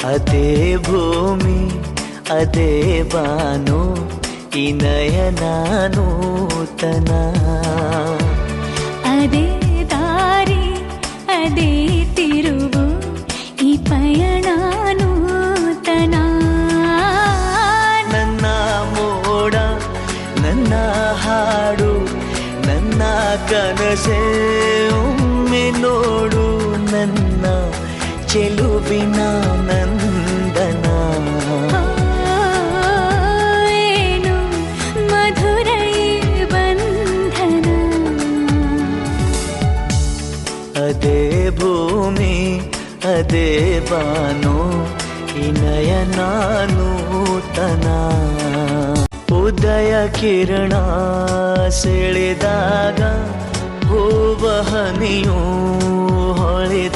ಅದೇ ಭೂಮಿ ಅದೇ ಬಾನು ಈ ನಯನ ನೂತನ. ಅದೇ ದಾರಿ ಅದೇ ತಿರುವು ಈ ಪಯಣ ನೂತನ. ನನ್ನ ಮೋಡ ನನ್ನ ಹಾಡು ನನ್ನ ಕನಸೆ ಒಮ್ಮೆ ನೋಡು ನನ್ನ ಚೆಲುವಿನ ನಂದನ. ಏನು ಮಧುರ ಈ ಬಂಧನ. ಅದೇ ಭೂಮಿ ಅದೇ ಬಾನು ಈ ನಯನ ನೂತನ. ಉದಯ ಕಿರಣ ಸೆಳೆದಾಗ ಹೂವ ಹನಿಯೂ ಹೊಳೆದ